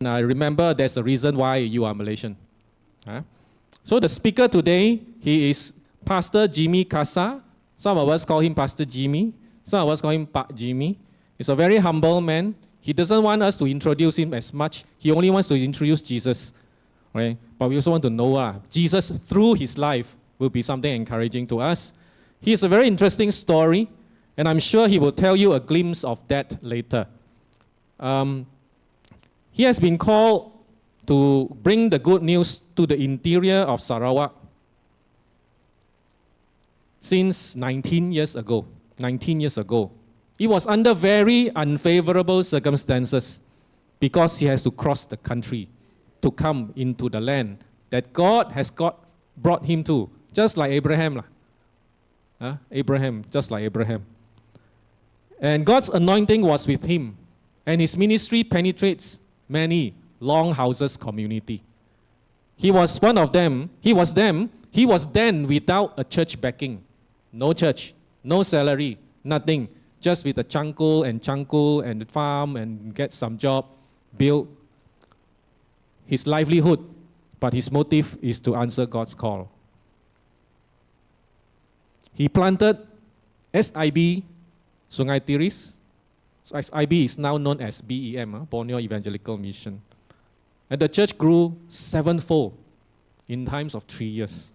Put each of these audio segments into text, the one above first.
I remember there's a reason why you are Malaysian. So the speaker today, he is Pastor Jimmy Kasa. Some of us call him Pastor Jimmy. Some of us call him Pak Jimmy. He's a very humble man. He doesn't want us to introduce him as much. He only wants to introduce Jesus. Right? But we also want to know Jesus through his life will be something encouraging to us. He is a very interesting story, and I'm sure he will tell you a glimpse of that later. He has been called to bring the good news to the interior of Sarawak since 19 years ago. 19 years ago. It was under very unfavorable circumstances because he has to cross the country to come into the land that God has brought him to, just like Abraham. Just like Abraham. And God's anointing was with him, and his ministry penetrates many longhouses community. He was one of them. He was then without a church backing. No church, no salary, nothing. Just with a changkul and farm and get some job, build his livelihood. But his motive is to answer God's call. He planted SIB Sungai Tiris. So SIB is now known as BEM, Borneo Evangelical Mission. And the church grew sevenfold in times of 3 years.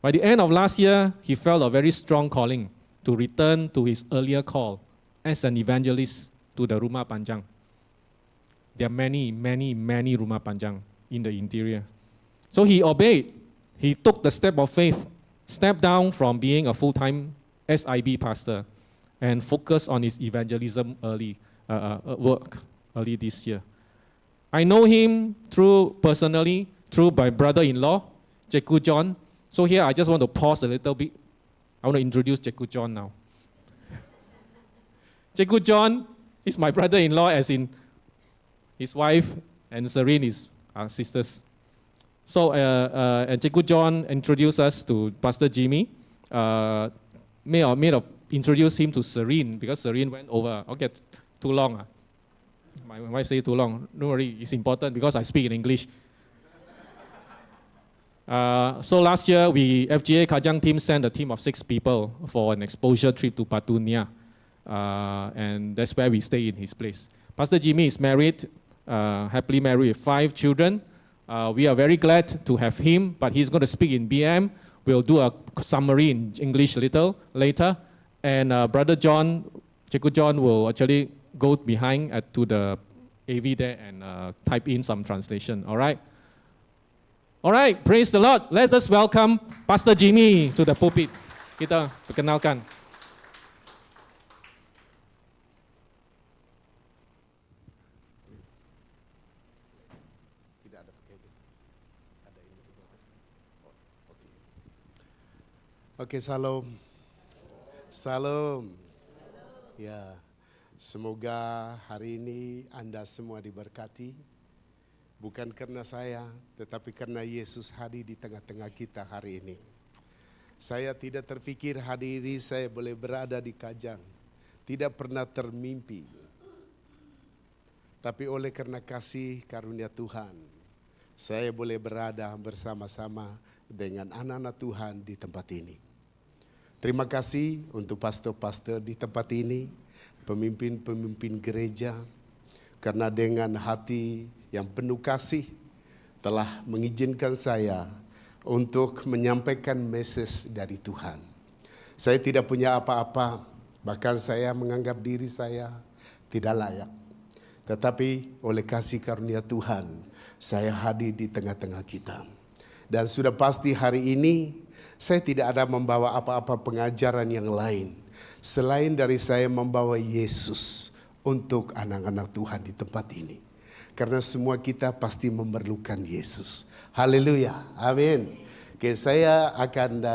By the end of last year, he felt a very strong calling to return to his earlier call as an evangelist to the Rumah Panjang. There are many Rumah Panjang in the interior. So he obeyed. He took the step of faith, stepped down from being a full-time SIB pastor and focused on his evangelism work early this year. I know him personally through my brother-in-law, Jeku John. So here I just want to pause a little bit. I want to introduce Jeku John now. Jeku John is my brother-in-law, as in his wife and Serene is our sisters. So and Jeku John introduced us to Pastor Jimmy. May have introduced him to Serene because Serene went over. Okay, too long. My wife said too long. Don't worry, it's important because I speak in English. So last year, FGA Kajang team sent a team of 6 people for an exposure trip to Batu Niah. And that's where we stay in his place. Pastor Jimmy is married, happily married with 5 children. We are very glad to have him, but he's going to speak in BM. We'll do a summary in English a little later. And Brother John, Jeku John, will actually go behind to the AV there and type in some translation. All right? All right, praise the Lord. Let us welcome Pastor Jimmy to the pulpit. Kita perkenalkan. Tidak ada pakai ini. Ada ini juga. Oke, salam. Salam. Ya, semoga hari ini Anda semua diberkati. Bukan karena saya, tetapi karena Yesus hadir di tengah-tengah kita hari ini. Saya tidak terfikir hari ini saya boleh berada di Kajang. Tidak pernah termimpi. Tapi oleh karena kasih karunia Tuhan, saya boleh berada bersama-sama dengan anak-anak Tuhan di tempat ini. Terima kasih untuk pastor-pastor di tempat ini, pemimpin-pemimpin gereja, karena dengan hati yang penuh kasih telah mengizinkan saya untuk menyampaikan message dari Tuhan. Saya tidak punya apa-apa, bahkan saya menganggap diri saya tidak layak. Tetapi oleh kasih karunia Tuhan, saya hadir di tengah-tengah kita. Dan sudah pasti hari ini, saya tidak ada membawa apa-apa pengajaran yang lain, selain dari saya membawa Yesus untuk anak-anak Tuhan di tempat ini. Karena semua kita pasti memerlukan Yesus. Haleluya. Amin. Oke, saya akan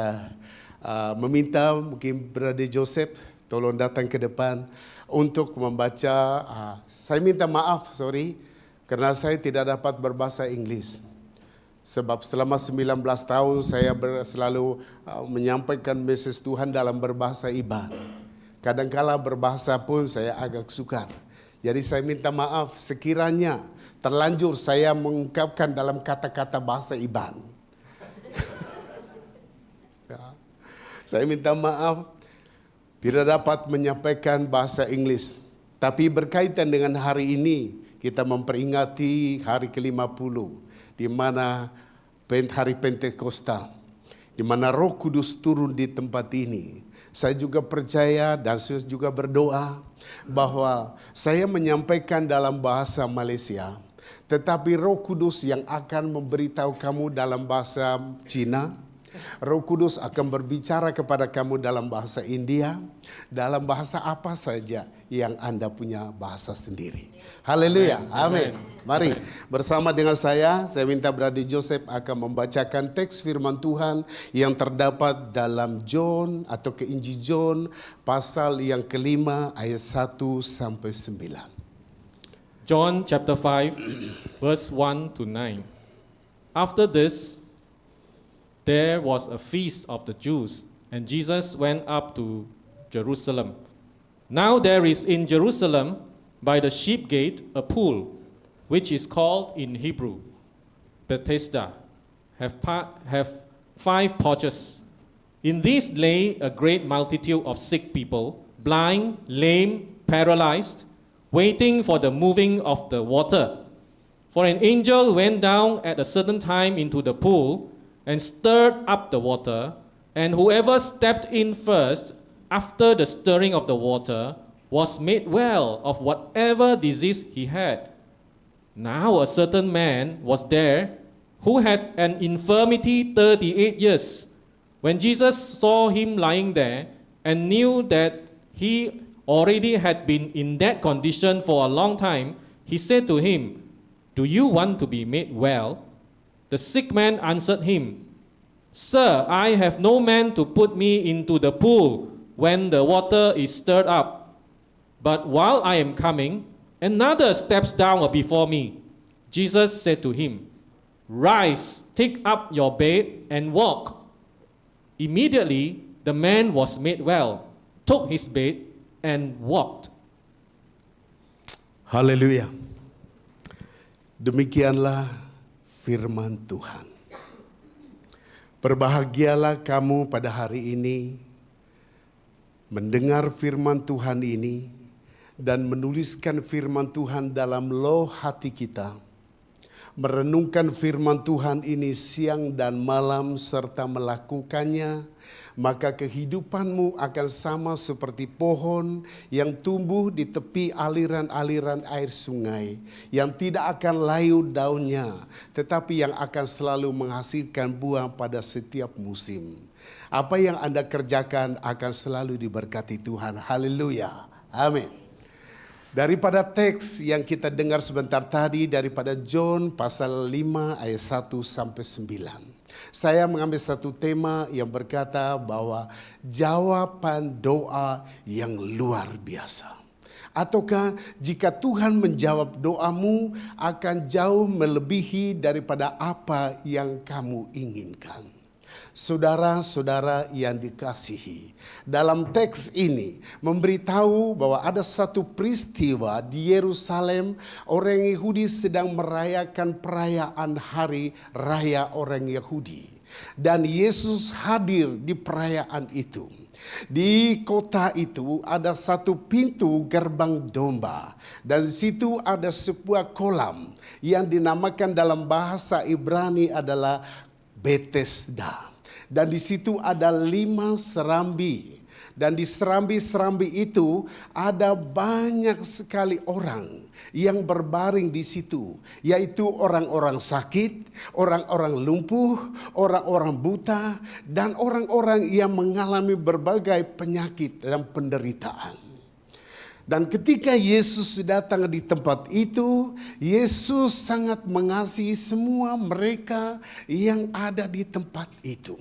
meminta mungkin Brother Joseph tolong datang ke depan untuk membaca. Saya minta maaf, karena saya tidak dapat berbahasa Inggris. Sebab selama 19 tahun saya selalu menyampaikan message Tuhan dalam berbahasa Iban. Kadangkala berbahasa pun saya agak sukar. Jadi saya minta maaf sekiranya terlanjur saya mengungkapkan dalam kata-kata bahasa Iban. Ya. Saya minta maaf tidak dapat menyampaikan bahasa Inggris. Tapi berkaitan dengan hari ini, kita memperingati hari ke-50, di mana hari Pentakosta, di mana Roh Kudus turun di tempat ini. Saya juga percaya dan saya juga berdoa bahwa saya menyampaikan dalam bahasa Malaysia, tetapi Roh Kudus yang akan memberitahu kamu dalam bahasa Cina, Roh Kudus akan berbicara kepada kamu dalam bahasa India, dalam bahasa apa saja yang Anda punya bahasa sendiri. Haleluya, amin. Mari bersama dengan saya minta Brother Joseph akan membacakan teks firman Tuhan yang terdapat dalam John atau Injil John pasal yang kelima ayat 1 sampai 9. John chapter 5, verse 1 to 9. After this, there was a feast of the Jews, and Jesus went up to Jerusalem. Now there is in Jerusalem by the sheep gate a pool, which is called in Hebrew Bethesda, have 5 porches. In these lay a great multitude of sick people, blind, lame, paralyzed, waiting for the moving of the water. For an angel went down at a certain time into the pool and stirred up the water, and whoever stepped in first after the stirring of the water was made well of whatever disease he had. Now a certain man was there who had an infirmity 38 years. When Jesus saw him lying there and knew that he already had been in that condition for a long time, he said to him, "Do you want to be made well?" The sick man answered him, "Sir, I have no man to put me into the pool when the water is stirred up. But while I am coming, another steps down before me." Jesus said to him, "Rise, take up your bed and walk." Immediately, the man was made well, took his bed and walked. Haleluya. Demikianlah firman Tuhan. Berbahagialah kamu pada hari ini mendengar firman Tuhan ini dan menuliskan firman Tuhan dalam loh hati kita. Merenungkan firman Tuhan ini siang dan malam serta melakukannya, maka kehidupanmu akan sama seperti pohon yang tumbuh di tepi aliran-aliran air sungai, yang tidak akan layu daunnya, tetapi yang akan selalu menghasilkan buah pada setiap musim. Apa yang Anda kerjakan akan selalu diberkati Tuhan. Haleluya. Amin. Daripada teks yang kita dengar sebentar tadi daripada John pasal 5 ayat 1 sampai 9. Saya mengambil satu tema yang berkata bahwa jawaban doa yang luar biasa. Ataukah jika Tuhan menjawab doamu akan jauh melebihi daripada apa yang kamu inginkan. Saudara-saudara yang dikasihi, dalam teks ini memberitahu bahwa ada satu peristiwa di Yerusalem, orang Yahudi sedang merayakan perayaan hari raya orang Yahudi. Dan Yesus hadir di perayaan itu. Di kota itu ada satu pintu gerbang domba, dan di situ ada sebuah kolam yang dinamakan dalam bahasa Ibrani adalah Bethesda. Dan di situ ada 5 serambi. Dan di serambi-serambi itu ada banyak sekali orang yang berbaring di situ. Yaitu orang-orang sakit, orang-orang lumpuh, orang-orang buta, dan orang-orang yang mengalami berbagai penyakit dan penderitaan. Dan ketika Yesus datang di tempat itu, Yesus sangat mengasihi semua mereka yang ada di tempat itu.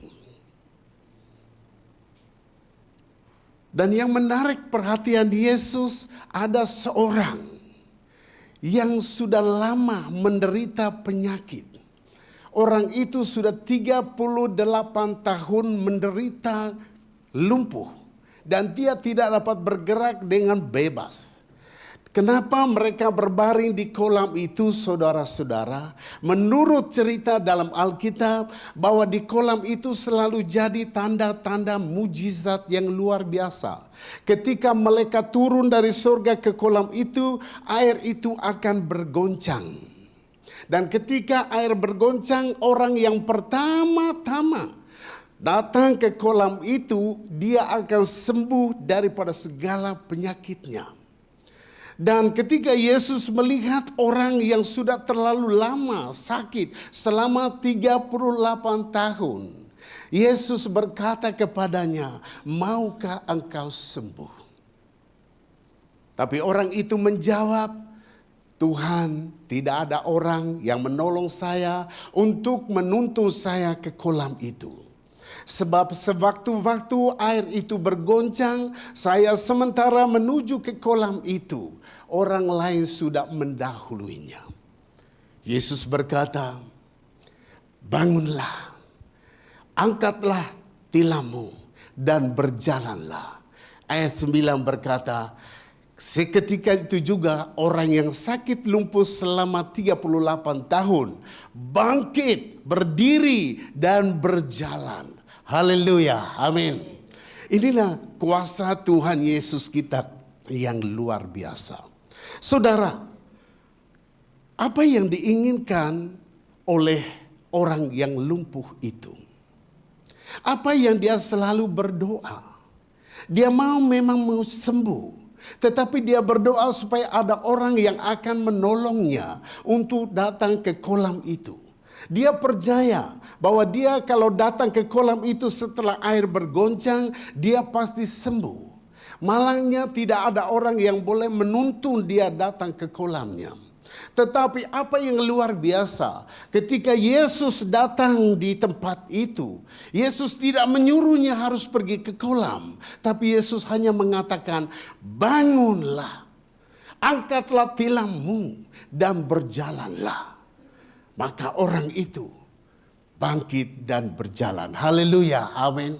Dan yang menarik perhatian Yesus, ada seorang yang sudah lama menderita penyakit. Orang itu sudah 38 tahun menderita lumpuh. Dan dia tidak dapat bergerak dengan bebas. Kenapa mereka berbaring di kolam itu, saudara-saudara? Menurut cerita dalam Alkitab, bahwa di kolam itu selalu jadi tanda-tanda mujizat yang luar biasa. Ketika malaikat turun dari surga ke kolam itu, air itu akan bergoncang. Dan ketika air bergoncang, orang yang pertama-tama datang ke kolam itu, dia akan sembuh daripada segala penyakitnya. Dan ketika Yesus melihat orang yang sudah terlalu lama sakit selama 38 tahun, Yesus berkata kepadanya, "Maukah engkau sembuh?" Tapi orang itu menjawab, "Tuhan, tidak ada orang yang menolong saya untuk menuntun saya ke kolam itu. Sebab sewaktu-waktu air itu bergoncang, saya sementara menuju ke kolam itu, orang lain sudah mendahuluinya." Yesus berkata, "Bangunlah, angkatlah tilammu dan berjalanlah." Ayat 9 berkata, seketika itu juga orang yang sakit lumpuh selama 38 tahun bangkit, berdiri dan berjalan. Haleluya, amin. Inilah kuasa Tuhan Yesus kita yang luar biasa. Saudara, apa yang diinginkan oleh orang yang lumpuh itu? Apa yang dia selalu berdoa? Dia memang mau sembuh, tetapi dia berdoa supaya ada orang yang akan menolongnya untuk datang ke kolam itu. Dia percaya bahwa dia kalau datang ke kolam itu setelah air bergoncang, dia pasti sembuh. Malangnya tidak ada orang yang boleh menuntun dia datang ke kolamnya. Tetapi apa yang luar biasa, ketika Yesus datang di tempat itu, Yesus tidak menyuruhnya harus pergi ke kolam, tapi Yesus hanya mengatakan, "Bangunlah, angkatlah tilammu dan berjalanlah." Maka orang itu bangkit dan berjalan. Haleluya, amin.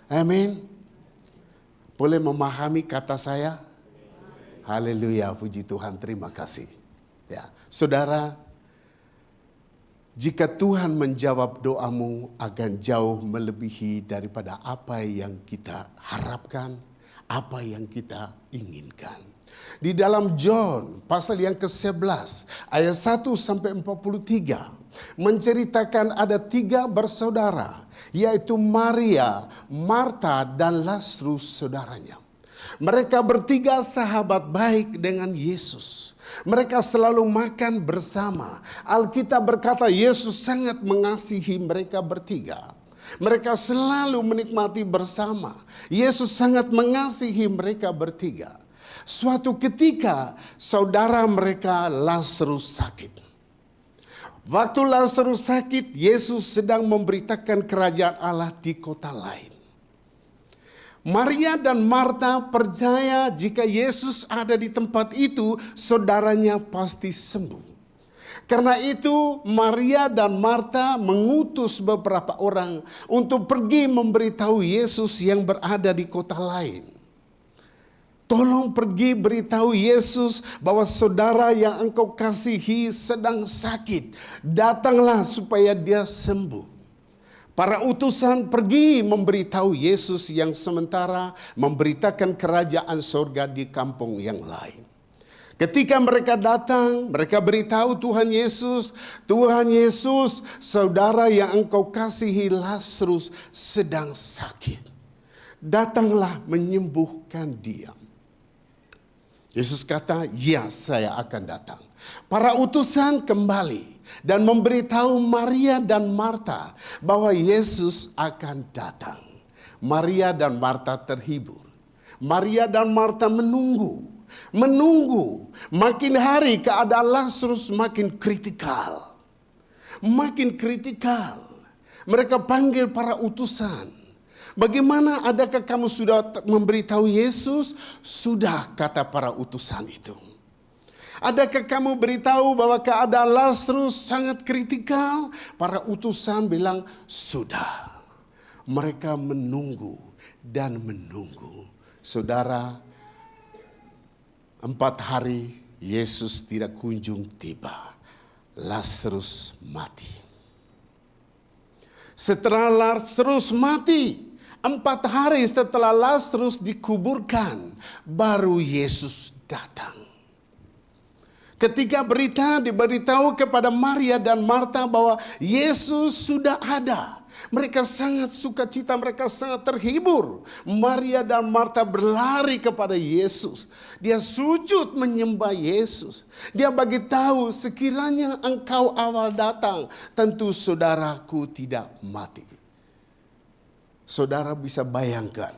Amin. Boleh memahami kata saya? Haleluya, puji Tuhan, terima kasih. Ya, saudara, jika Tuhan menjawab doamu akan jauh melebihi daripada apa yang kita harapkan, apa yang kita inginkan. Di dalam John pasal yang ke-11 ayat 1 sampai 43 menceritakan ada 3 bersaudara, yaitu Maria, Marta dan Lazarus saudaranya. Mereka bertiga sahabat baik dengan Yesus. Mereka selalu makan bersama. Alkitab berkata Yesus sangat mengasihi mereka bertiga. Mereka selalu menikmati bersama. Yesus sangat mengasihi mereka bertiga. Suatu ketika saudara mereka Lazarus sakit. Waktu Lazarus sakit, Yesus sedang memberitakan kerajaan Allah di kota lain. Maria dan Marta percaya jika Yesus ada di tempat itu, saudaranya pasti sembuh. Karena itu Maria dan Marta mengutus beberapa orang untuk pergi memberitahu Yesus yang berada di kota lain. Tolong pergi beritahu Yesus bahwa saudara yang engkau kasihi sedang sakit. Datanglah supaya dia sembuh. Para utusan pergi memberitahu Yesus yang sementara memberitakan kerajaan surga di kampung yang lain. Ketika mereka datang, mereka beritahu Tuhan Yesus, saudara yang engkau kasihi Lazarus sedang sakit. Datanglah menyembuhkan dia. Yesus kata, "Ya, saya akan datang." Para utusan kembali dan memberitahu Maria dan Marta bahwa Yesus akan datang. Maria dan Marta terhibur. Maria dan Marta menunggu. Makin hari keadaan Lazarus makin kritikal. Mereka panggil para utusan. "Bagaimana, adakah kamu sudah memberitahu Yesus?" "Sudah," kata para utusan itu. "Adakah kamu beritahu bahwa keadaan Lazarus sangat kritikal?" Para utusan bilang, "Sudah." Mereka menunggu dan menunggu. Saudara, 4 hari Yesus tidak kunjung tiba. Lazarus mati. Setelah Lazarus mati, 4 hari setelah Lazarus dikuburkan, baru Yesus datang. Ketika berita diberitahu kepada Maria dan Marta bahwa Yesus sudah ada, mereka sangat sukacita, mereka sangat terhibur. Maria dan Marta berlari kepada Yesus. Dia sujud menyembah Yesus. Dia bagi tahu, sekiranya engkau awal datang, tentu saudaraku tidak mati. Saudara bisa bayangkan,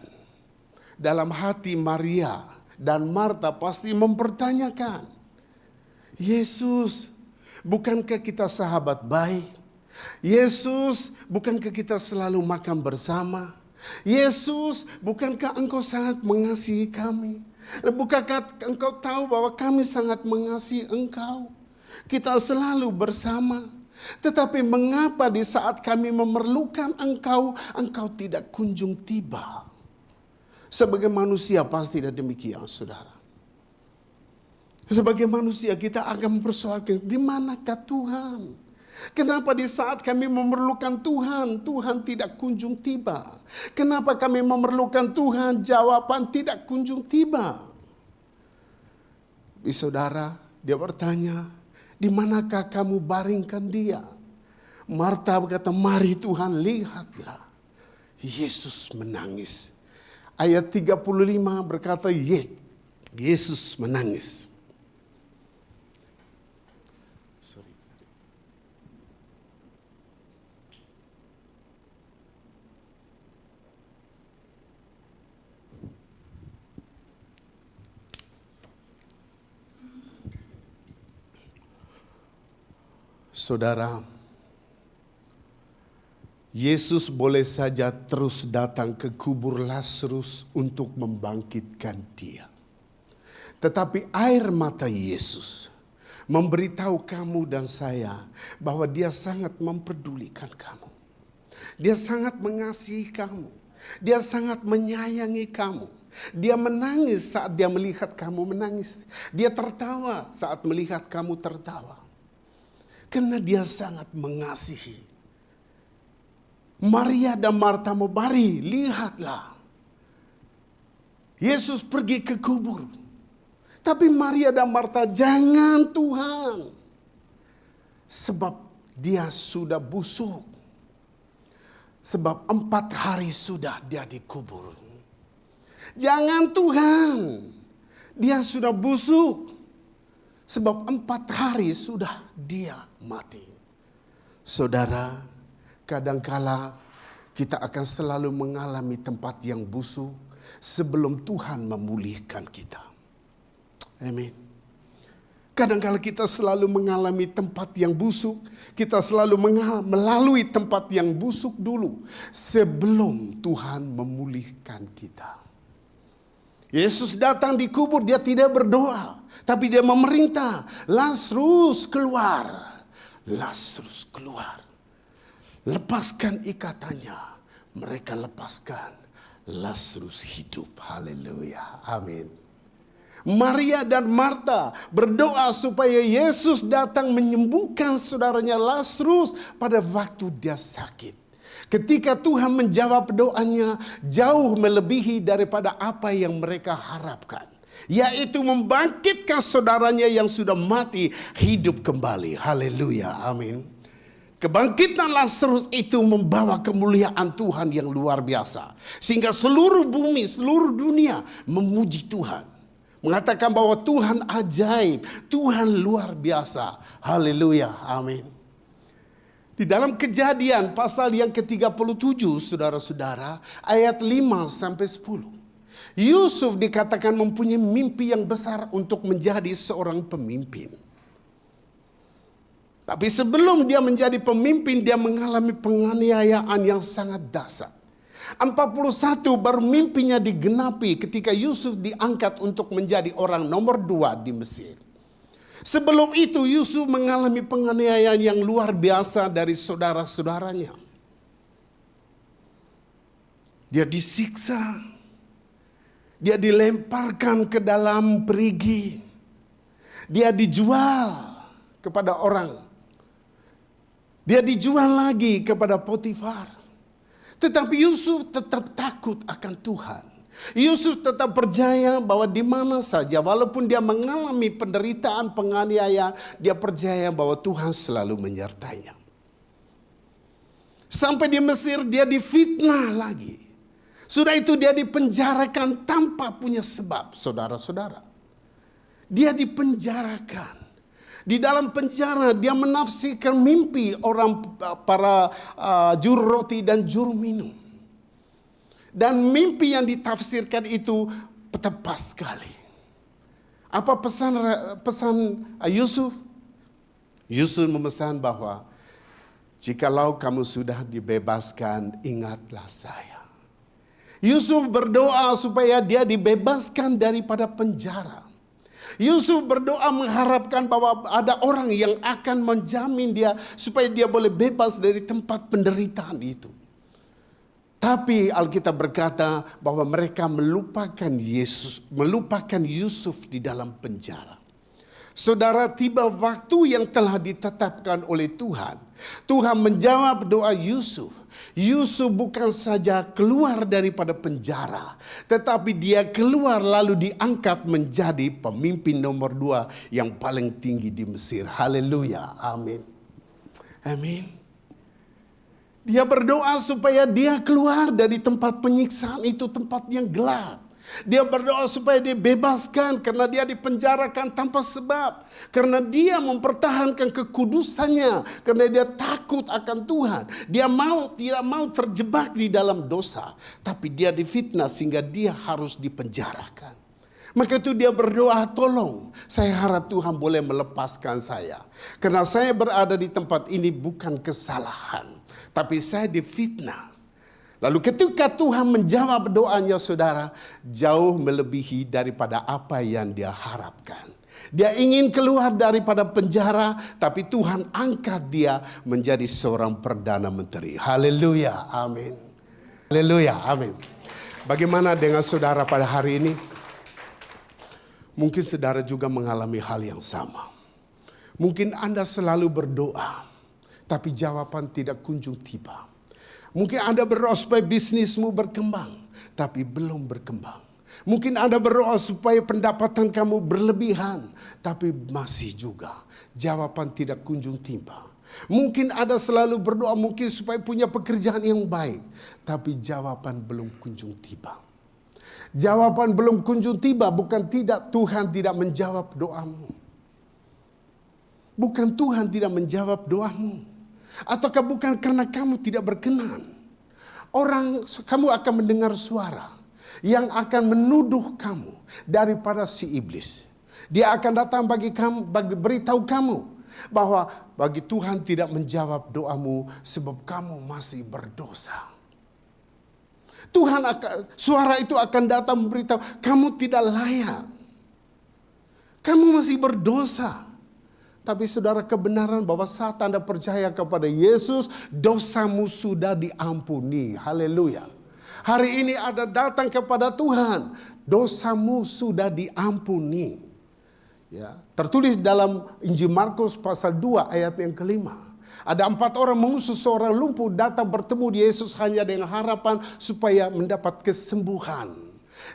dalam hati Maria dan Marta pasti mempertanyakan, Yesus, bukankah kita sahabat baik? Yesus, bukankah kita selalu makan bersama? Yesus, bukankah engkau sangat mengasihi kami? Bukankah engkau tahu bahwa kami sangat mengasihi engkau? Kita selalu bersama. Tetapi mengapa di saat kami memerlukan engkau, engkau tidak kunjung tiba? Sebagai manusia pasti tidak demikian, saudara. Sebagai manusia kita akan mempersoalkan, di manakah Tuhan? Kenapa di saat kami memerlukan Tuhan, Tuhan tidak kunjung tiba? Kenapa kami memerlukan Tuhan, jawaban tidak kunjung tiba? Tapi saudara, dia bertanya, di manakah kamu baringkan dia? Marta berkata, mari Tuhan, lihatlah. Yesus menangis. Ayat 35 berkata, Yesus menangis. Saudara, Yesus boleh saja terus datang ke kubur Lazarus untuk membangkitkan dia. Tetapi air mata Yesus memberitahu kamu dan saya bahwa dia sangat mempedulikan kamu. Dia sangat mengasihi kamu. Dia sangat menyayangi kamu. Dia menangis saat dia melihat kamu menangis. Dia tertawa saat melihat kamu tertawa. Karena dia sangat mengasihi. Maria dan Marta mau, mari lihatlah. Yesus pergi ke kubur. Tapi Maria dan Marta, jangan Tuhan. Sebab dia sudah busuk. Sebab 4 hari sudah dia dikubur. Jangan Tuhan. Dia sudah busuk. Sebab 4 hari sudah dia mati. Saudara, kadangkala kita akan selalu mengalami tempat yang busuk sebelum Tuhan memulihkan kita. Amin. Kadangkala kita selalu mengalami tempat yang busuk. Kita selalu melalui tempat yang busuk dulu sebelum Tuhan memulihkan kita. Yesus datang di kubur, dia tidak berdoa. Tapi dia memerintah, Lazarus keluar. Lazarus keluar. Lepaskan ikatannya. Mereka lepaskan. Lazarus hidup. Haleluya. Amin. Maria dan Marta berdoa supaya Yesus datang menyembuhkan saudaranya Lazarus pada waktu dia sakit. Ketika Tuhan menjawab doanya, jauh melebihi daripada apa yang mereka harapkan. Yaitu membangkitkan saudaranya yang sudah mati hidup kembali. Haleluya, amin. Kebangkitan Lazarus itu membawa kemuliaan Tuhan yang luar biasa. Sehingga seluruh bumi, seluruh dunia memuji Tuhan. Mengatakan bahwa Tuhan ajaib, Tuhan luar biasa. Haleluya, amin. Di dalam Kejadian pasal yang ke-37, saudara-saudara, ayat 5-10. Yusuf dikatakan mempunyai mimpi yang besar untuk menjadi seorang pemimpin. Tapi sebelum dia menjadi pemimpin, dia mengalami penganiayaan yang sangat dahsyat. 41 baru mimpinya digenapi ketika Yusuf diangkat untuk menjadi orang nomor 2 di Mesir. Sebelum itu Yusuf mengalami penganiayaan yang luar biasa dari saudara-saudaranya. Dia disiksa, Dia dilemparkan ke dalam perigi. Dia dijual kepada orang. Dia dijual lagi kepada Potifar. Tetapi Yusuf tetap takut akan Tuhan. Yusuf tetap percaya bahwa di mana saja, walaupun dia mengalami penderitaan, penganiayaan, dia percaya bahwa Tuhan selalu menyertainya. Sampai di Mesir dia difitnah lagi. Sudah itu dia dipenjarakan tanpa punya sebab, saudara-saudara. Dia dipenjarakan. Di dalam penjara dia menafsirkan mimpi para juru roti dan juru minum. Dan mimpi yang ditafsirkan itu tepat sekali. Apa pesan Yusuf? Yusuf memesan bahwa jikalau kamu sudah dibebaskan, ingatlah saya. Yusuf berdoa supaya dia dibebaskan daripada penjara. Yusuf berdoa mengharapkan bahwa ada orang yang akan menjamin dia supaya dia boleh bebas dari tempat penderitaan itu. Tapi Alkitab berkata bahwa mereka melupakan Yusuf di dalam penjara. Saudara, tiba waktu yang telah ditetapkan oleh Tuhan. Tuhan menjawab doa Yusuf. Yusuf bukan saja keluar daripada penjara, tetapi dia keluar lalu diangkat menjadi pemimpin nomor 2 yang paling tinggi di Mesir. Haleluya, amin. Amin. Dia berdoa supaya dia keluar dari tempat penyiksaan itu, tempat yang gelap. Dia berdoa supaya dibebaskan karena dia dipenjarakan tanpa sebab. Karena dia mempertahankan kekudusannya. Karena dia takut akan Tuhan. Dia tidak mau terjebak di dalam dosa. Tapi dia difitnah sehingga dia harus dipenjarakan. Maka itu dia berdoa, tolong saya harap Tuhan boleh melepaskan saya. Karena saya berada di tempat ini bukan kesalahan. Tapi saya difitnah. Lalu ketika Tuhan menjawab doanya saudara, jauh melebihi daripada apa yang dia harapkan. Dia ingin keluar daripada penjara, tapi Tuhan angkat dia menjadi seorang Perdana Menteri. Haleluya, amin. Haleluya, amin. Bagaimana dengan saudara pada hari ini? Mungkin saudara juga mengalami hal yang sama. Mungkin Anda selalu berdoa, tapi jawaban tidak kunjung tiba. Mungkin Anda berdoa supaya bisnismu berkembang, tapi belum berkembang. Mungkin Anda berdoa supaya pendapatan kamu berlebihan, tapi masih juga jawaban tidak kunjung tiba. Mungkin Anda selalu berdoa mungkin supaya punya pekerjaan yang baik, tapi jawaban belum kunjung tiba. Jawaban belum kunjung tiba bukan Tuhan tidak menjawab doamu. Bukan Tuhan tidak menjawab doamu. Ataukah bukan karena kamu tidak berkenan? Kamu akan mendengar suara yang akan menuduh kamu daripada si iblis. Dia akan datang beritahu kamu bahwa bagi Tuhan tidak menjawab doamu sebab kamu masih berdosa. Suara itu akan datang memberitahu kamu tidak layak. Kamu masih berdosa. Tapi saudara, kebenaran bahwa saat Anda percaya kepada Yesus, dosamu sudah diampuni. Haleluya. Hari ini Anda datang kepada Tuhan, dosamu sudah diampuni. Ya, tertulis dalam Injil Markus pasal 2 ayat yang ke-5. Ada 4 orang mengusung seorang lumpuh datang bertemu Yesus hanya dengan harapan supaya mendapat kesembuhan.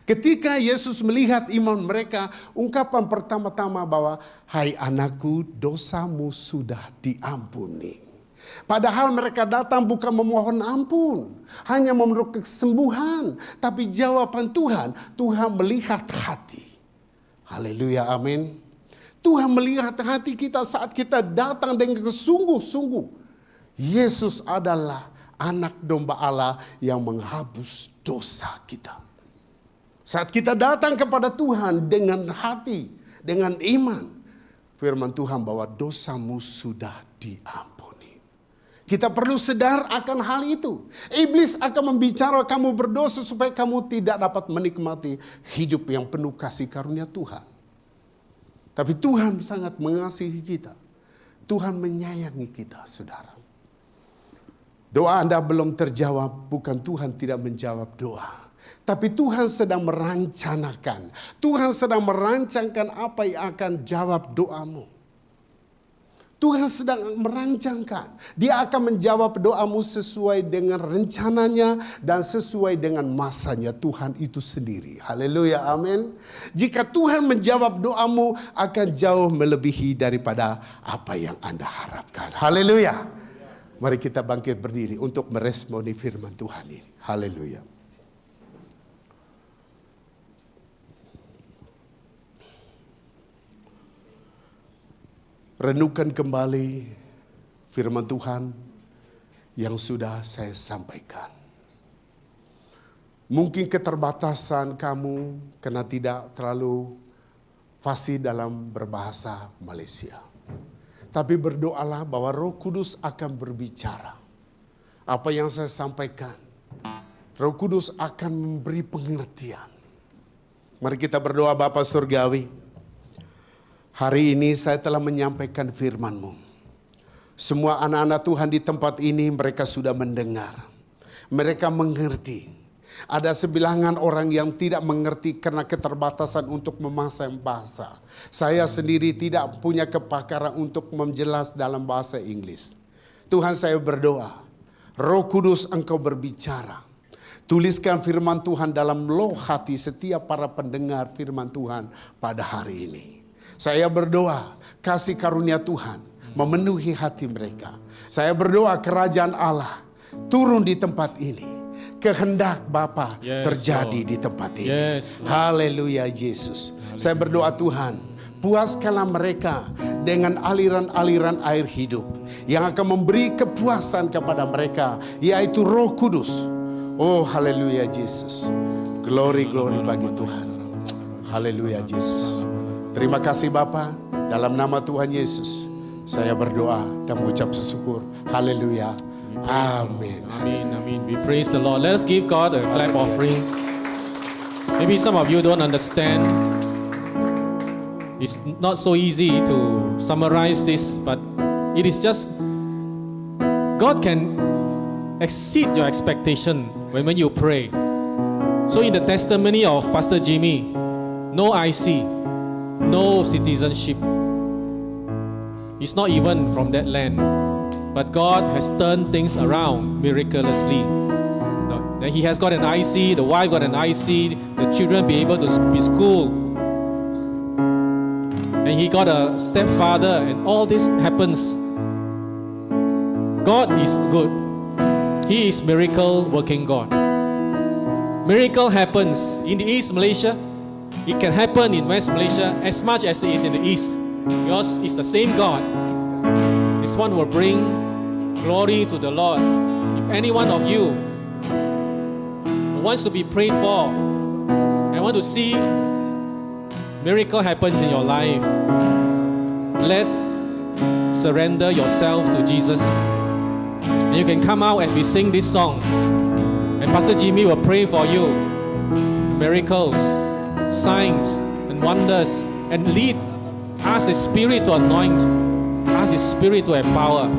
Ketika Yesus melihat iman mereka, ungkapan pertama-tama bahwa, hai anakku, dosamu sudah diampuni. Padahal mereka datang bukan memohon ampun, hanya memerlukan kesembuhan. Tapi jawaban Tuhan melihat hati. Haleluya, amin. Tuhan melihat hati kita saat kita datang dengan sungguh-sungguh. Yesus adalah anak domba Allah yang menghapus dosa kita. Saat kita datang kepada Tuhan dengan hati, dengan iman, firman Tuhan bahwa dosamu sudah diampuni. Kita perlu sadar akan hal itu. Iblis akan membicarakan kamu berdosa supaya kamu tidak dapat menikmati hidup yang penuh kasih karunia Tuhan. Tapi Tuhan sangat mengasihi kita. Tuhan menyayangi kita, saudara. Doa Anda belum terjawab, bukan Tuhan tidak menjawab doa. Tapi Tuhan sedang merancangkan. Tuhan sedang merancangkan apa yang akan jawab doamu. Tuhan sedang merancangkan. Dia akan menjawab doamu sesuai dengan rencananya dan sesuai dengan masanya Tuhan itu sendiri. Haleluya, amin. Jika Tuhan menjawab doamu akan jauh melebihi daripada apa yang Anda harapkan. Haleluya. Mari kita bangkit berdiri untuk meresponi firman Tuhan ini. Haleluya. Renungkan kembali firman Tuhan yang sudah saya sampaikan. Mungkin keterbatasan kamu karena tidak terlalu fasih dalam berbahasa Malaysia. Tapi berdoalah bahwa Roh Kudus akan berbicara. Apa yang saya sampaikan, Roh Kudus akan memberi pengertian. Mari kita berdoa Bapa Surgawi. Hari ini saya telah menyampaikan firman-Mu. Semua anak-anak Tuhan di tempat ini mereka sudah mendengar. Mereka mengerti. Ada sebilangan orang yang tidak mengerti karena keterbatasan untuk memasang bahasa. Saya sendiri tidak punya kepakaran untuk menjelas dalam bahasa Inggris. Tuhan saya berdoa, Roh Kudus Engkau berbicara. Tuliskan firman Tuhan dalam loh hati setiap para pendengar firman Tuhan pada hari ini. Saya berdoa kasih karunia Tuhan memenuhi hati mereka. Saya berdoa kerajaan Allah turun di tempat ini. Kehendak Bapa terjadi di tempat ini. Haleluya Yesus. Saya berdoa Tuhan, puaskanlah mereka dengan aliran-aliran air hidup yang akan memberi kepuasan kepada mereka, yaitu Roh Kudus. Oh haleluya Yesus. Glory bagi Tuhan. Haleluya Yesus. Terima kasih Bapa, dalam nama Tuhan Yesus saya berdoa dan mengucap syukur. Haleluya. Amin. Amin. We praise the Lord. Let us give God a clap offering. Maybe some of you don't understand. It's not so easy to summarize this, but it is just God can exceed your expectation when you pray. So in the testimony of Pastor Jimmy, no IC, no citizenship. He's not even from that land. But God has turned things around miraculously. Then he has got an IC, the wife got an IC, the children be able to be schooled. And he got a stepfather, and all this happens. God is good. He is miracle working God. Miracle happens in the East Malaysia. It can happen in West Malaysia as much as it is in the East. Because it's the same God. This one will bring glory to the Lord. If any one of you wants to be prayed for and want to see miracle happens in your life, surrender yourself to Jesus. And you can come out as we sing this song. And Pastor Jimmy will pray for you. Miracles, signs and wonders, and lead. Ask His Spirit to anoint. Ask His Spirit to empower.